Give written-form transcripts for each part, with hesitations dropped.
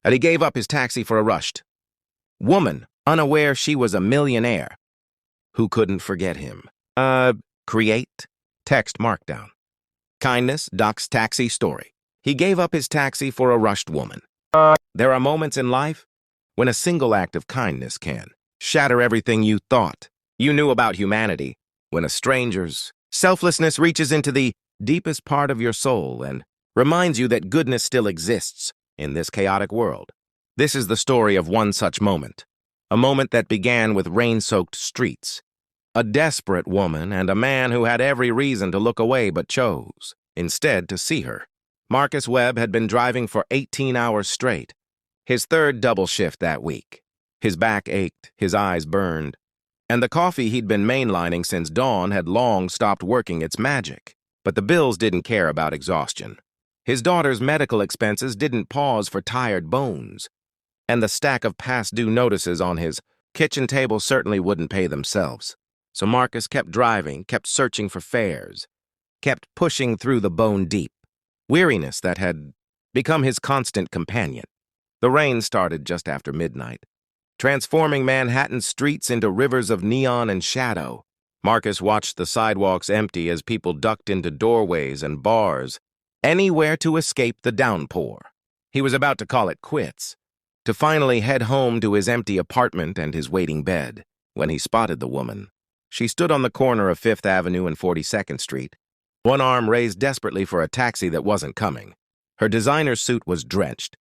and he gave up his taxi for a rushed woman, unaware she was a millionaire. Who couldn't forget him? Create, text markdown. Kindness, Doc's taxi story. He gave up his taxi for a rushed woman. There are moments in life when a single act of kindness can shatter everything you thought you knew about humanity, when a stranger's selflessness reaches into the deepest part of your soul and reminds you that goodness still exists in this chaotic world. This is the story of one such moment, a moment that began with rain-soaked streets, a desperate woman and a man who had every reason to look away but chose, instead, to see her. Marcus Webb had been driving for 18 hours straight, his third double shift that week. His back ached, his eyes burned, and the coffee he'd been mainlining since dawn had long stopped working its magic. But the bills didn't care about exhaustion. His daughter's medical expenses didn't pause for tired bones, and the stack of past-due notices on his kitchen table certainly wouldn't pay themselves. So Marcus kept driving, kept searching for fares, kept pushing through the bone-deep weariness that had become his constant companion. The rain started just after midnight, transforming Manhattan's streets into rivers of neon and shadow. Marcus watched the sidewalks empty as people ducked into doorways and bars, anywhere to escape the downpour. He was about to call it quits, to finally head home to his empty apartment and his waiting bed, when he spotted the woman. She stood on the corner of 5th Avenue and 42nd Street, one arm raised desperately for a taxi that wasn't coming. Her designer suit was drenched,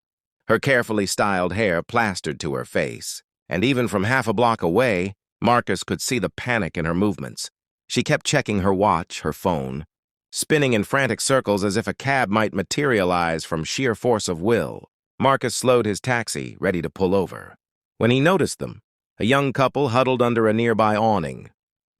her carefully styled hair plastered to her face, and even from half a block away, Marcus could see the panic in her movements. She kept checking her watch, her phone, spinning in frantic circles as if a cab might materialize from sheer force of will. Marcus slowed his taxi, ready to pull over, when he noticed them, a young couple huddled under a nearby awning,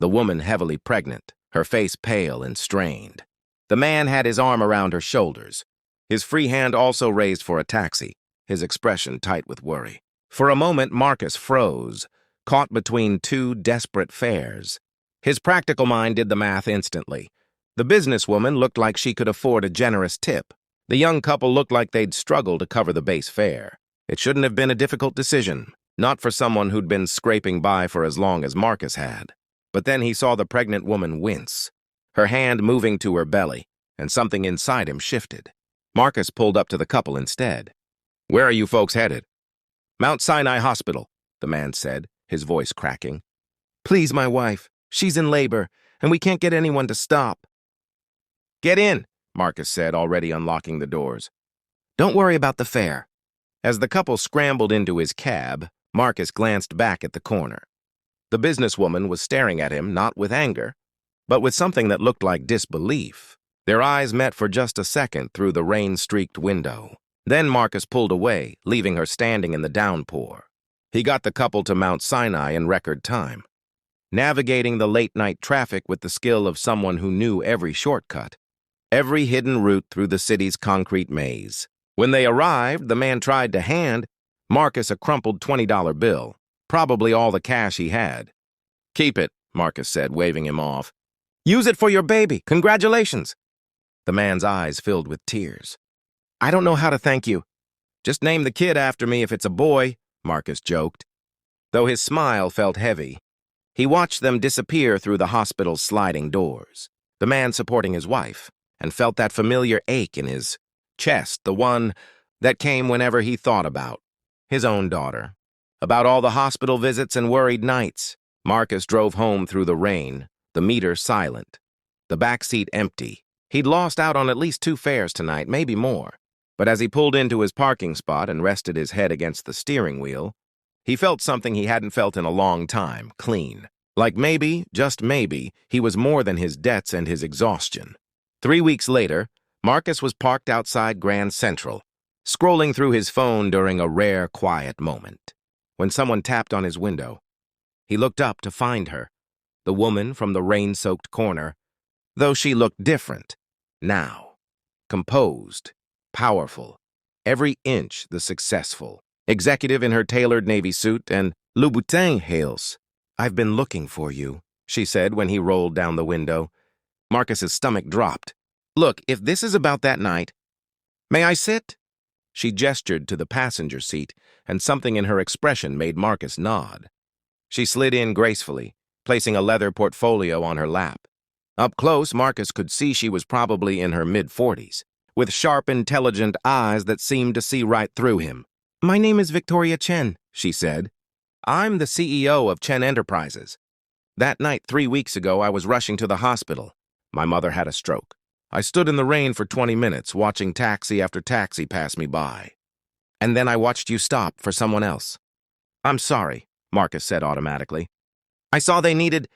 the woman heavily pregnant, her face pale and strained. The man had his arm around her shoulders, his free hand also raised for a taxi, his expression tight with worry. For a moment, Marcus froze, caught between two desperate fares. His practical mind did the math instantly. The businesswoman looked like she could afford a generous tip. The young couple looked like they'd struggle to cover the base fare. It shouldn't have been a difficult decision, not for someone who'd been scraping by for as long as Marcus had. But then he saw the pregnant woman wince, her hand moving to her belly, and something inside him shifted. Marcus pulled up to the couple instead. "Where are you folks headed?" "Mount Sinai Hospital," the man said, his voice cracking. "Please, my wife. She's in labor, and we can't get anyone to stop." "Get in," Marcus said, already unlocking the doors. "Don't worry about the fare." As the couple scrambled into his cab, Marcus glanced back at the corner. The businesswoman was staring at him, not with anger, but with something that looked like disbelief. Their eyes met for just a second through the rain-streaked window. Then Marcus pulled away, leaving her standing in the downpour. He got the couple to Mount Sinai in record time, navigating the late-night traffic with the skill of someone who knew every shortcut, every hidden route through the city's concrete maze. When they arrived, the man tried to hand Marcus a crumpled $20 bill, probably all the cash he had. "Keep it," Marcus said, waving him off. "Use it for your baby. Congratulations." The man's eyes filled with tears. "I don't know how to thank you. Just name the kid after me if it's a boy," Marcus joked. Though his smile felt heavy, he watched them disappear through the hospital's sliding doors, the man supporting his wife, and felt that familiar ache in his chest, the one that came whenever he thought about his own daughter, about all the hospital visits and worried nights. Marcus drove home through the rain, the meter silent, the back seat empty. He'd lost out on at least 2 fares tonight, maybe more. But as he pulled into his parking spot and rested his head against the steering wheel, he felt something he hadn't felt in a long time, clean. Like maybe, just maybe, he was more than his debts and his exhaustion. 3 weeks later, Marcus was parked outside Grand Central, scrolling through his phone during a rare, quiet moment. When someone tapped on his window, he looked up to find her, the woman from the rain-soaked corner, though she looked different now, composed, powerful, every inch the successful executive in her tailored navy suit and Louboutin heels. "I've been looking for you," she said when he rolled down the window. Marcus's stomach dropped. "Look, if this is about that night, may I sit?" She gestured to the passenger seat, and something in her expression made Marcus nod. She slid in gracefully, placing a leather portfolio on her lap. Up close, Marcus could see she was probably in her mid-40s, with sharp, intelligent eyes that seemed to see right through him. "My name is Victoria Chen," she said. "I'm the CEO of Chen Enterprises. That night 3 weeks ago, I was rushing to the hospital. My mother had a stroke. I stood in the rain for 20 minutes, watching taxi after taxi pass me by. And then I watched you stop for someone else." "I'm sorry," Marcus said automatically. "I saw they needed—"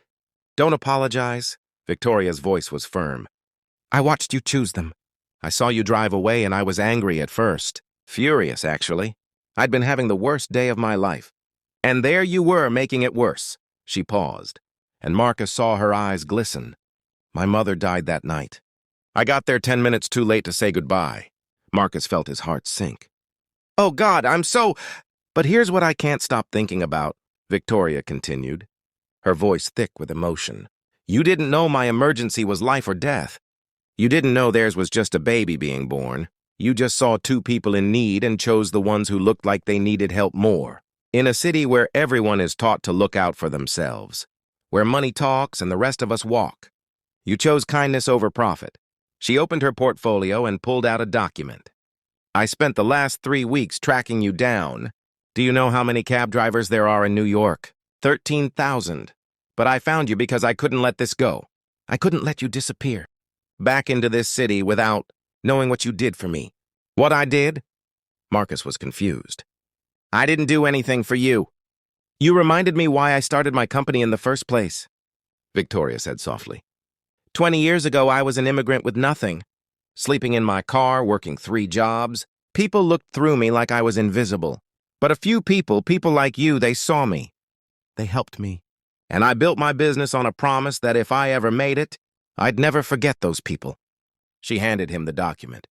"Don't apologize." Victoria's voice was firm. "I watched you choose them. I saw you drive away and I was angry at first. Furious, actually. I'd been having the worst day of my life. And there you were, making it worse." She paused, and Marcus saw her eyes glisten. "My mother died that night. I got there 10 minutes too late to say goodbye." Marcus felt his heart sink. "Oh, God, I'm so—" "But here's what I can't stop thinking about," Victoria continued, her voice thick with emotion. "You didn't know my emergency was life or death. You didn't know theirs was just a baby being born. You just saw two people in need and chose the ones who looked like they needed help more. In a city where everyone is taught to look out for themselves, where money talks and the rest of us walk. You chose kindness over profit." She opened her portfolio and pulled out a document. "I spent the last 3 weeks tracking you down. Do you know how many cab drivers there are in New York? 13,000. But I found you because I couldn't let this go. I couldn't let you disappear back into this city without knowing what you did for me." "What I did?" Marcus was confused. "I didn't do anything for you. You reminded me why I started my company in the first place," Victoria said softly. 20 years ago, I was an immigrant with nothing, sleeping in my car, working 3 jobs. People looked through me like I was invisible. But a few people like you, they saw me. They helped me. And I built my business on a promise that if I ever made it, I'd never forget those people." She handed him the document.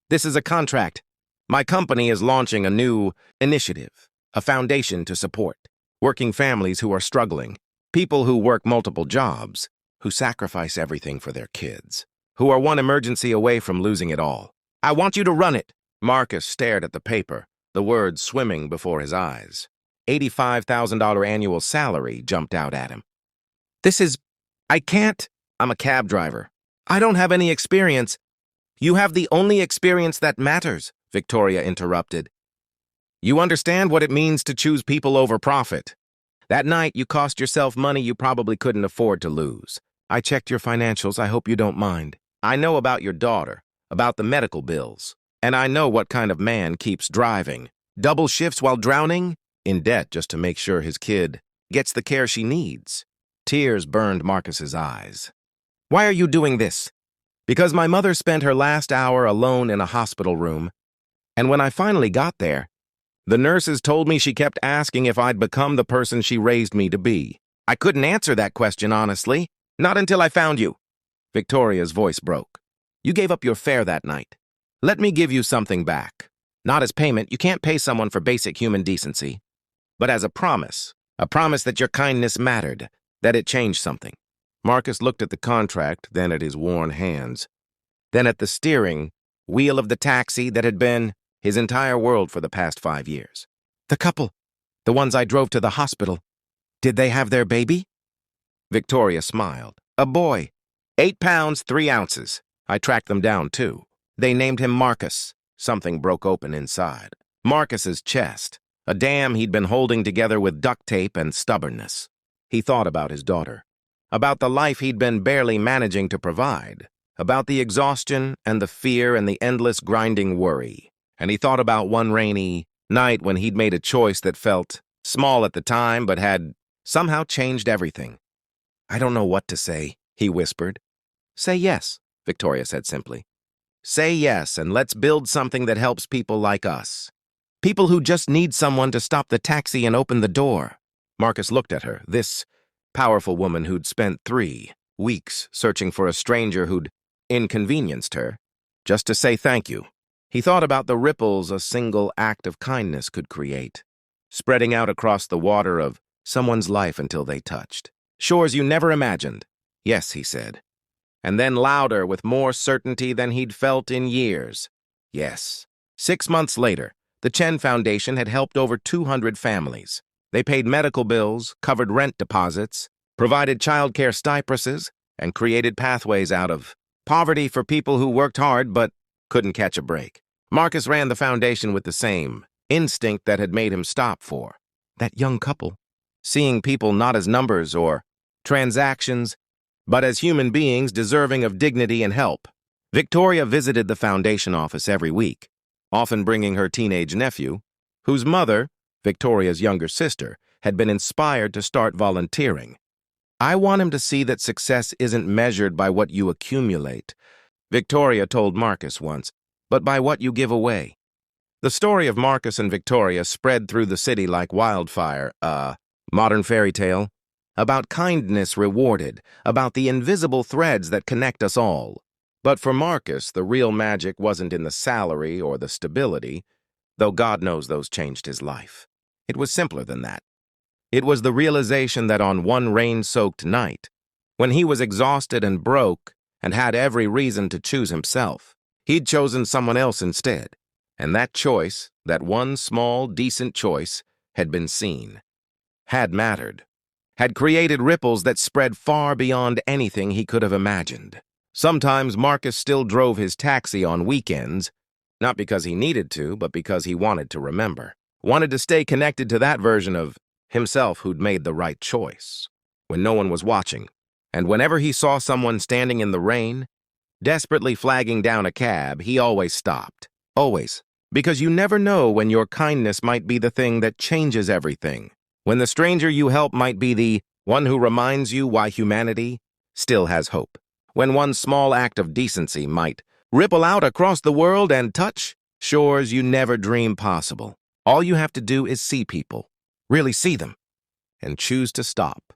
"This is a contract. My company is launching a new initiative, a foundation to support working families who are struggling, people who work multiple jobs, who sacrifice everything for their kids, who are one emergency away from losing it all. I want you to run it." Marcus stared at the paper, the words swimming before his eyes. $85,000 annual salary jumped out at him. I can't. I'm a cab driver. I don't have any experience." "You have the only experience that matters," Victoria interrupted. "You understand what it means to choose people over profit. That night, you cost yourself money you probably couldn't afford to lose. I checked your financials. I hope you don't mind. I know about your daughter, about the medical bills, and I know what kind of man keeps driving. Double shifts while drowning, in debt just to make sure his kid gets the care she needs." Tears burned Marcus's eyes. "Why are you doing this?" "Because my mother spent her last hour alone in a hospital room, and when I finally got there, the nurses told me she kept asking if I'd become the person she raised me to be. I couldn't answer that question honestly, not until I found you." Victoria's voice broke. "You gave up your fare that night. Let me give you something back. Not as payment, you can't pay someone for basic human decency, but as a promise that your kindness mattered, that it changed something." Marcus looked at the contract, then at his worn hands, then at the steering wheel of the taxi that had been his entire world for the past 5 years. "The couple, the ones I drove to the hospital, did they have their baby?" Victoria smiled. "A boy, 8 pounds, 3 ounces. I tracked them down, too. They named him Marcus." Something broke open inside. Marcus's chest, a dam he'd been holding together with duct tape and stubbornness. He thought about his daughter, about the life he'd been barely managing to provide, about the exhaustion and the fear and the endless grinding worry. And he thought about one rainy night when he'd made a choice that felt small at the time but had somehow changed everything. "I don't know what to say," he whispered. "Say yes," Victoria said simply. "Say yes, and let's build something that helps people like us. People who just need someone to stop the taxi and open the door." Marcus looked at her, this powerful woman who'd spent 3 weeks searching for a stranger who'd inconvenienced her, just to say thank you. He thought about the ripples a single act of kindness could create, spreading out across the water of someone's life until they touched shores you never imagined. "Yes," he said. And then louder, with more certainty than he'd felt in years. "Yes." 6 months later, the Chen Foundation had helped over 200 families. They paid medical bills, covered rent deposits, provided childcare stipends, and created pathways out of poverty for people who worked hard but couldn't catch a break. Marcus ran the foundation with the same instinct that had made him stop for that young couple, seeing people not as numbers or transactions, but as human beings deserving of dignity and help. Victoria visited the foundation office every week, often bringing her teenage nephew, whose mother, Victoria's younger sister, had been inspired to start volunteering. "I want him to see that success isn't measured by what you accumulate," Victoria told Marcus once, "but by what you give away." The story of Marcus and Victoria spread through the city like wildfire, a modern fairy tale, about kindness rewarded, about the invisible threads that connect us all. But for Marcus, the real magic wasn't in the salary or the stability, though God knows those changed his life. It was simpler than that. It was the realization that on one rain-soaked night, when he was exhausted and broke and had every reason to choose himself, he'd chosen someone else instead. And that choice, that one small, decent choice, had been seen, had mattered, had created ripples that spread far beyond anything he could have imagined. Sometimes Marcus still drove his taxi on weekends, not because he needed to, but because he wanted to remember. Wanted to stay connected to that version of himself who'd made the right choice, when no one was watching. And whenever he saw someone standing in the rain, desperately flagging down a cab, he always stopped. Always. Because you never know when your kindness might be the thing that changes everything. When the stranger you help might be the one who reminds you why humanity still has hope. When one small act of decency might ripple out across the world and touch shores you never dreamed possible. All you have to do is see people, really see them, and choose to stop.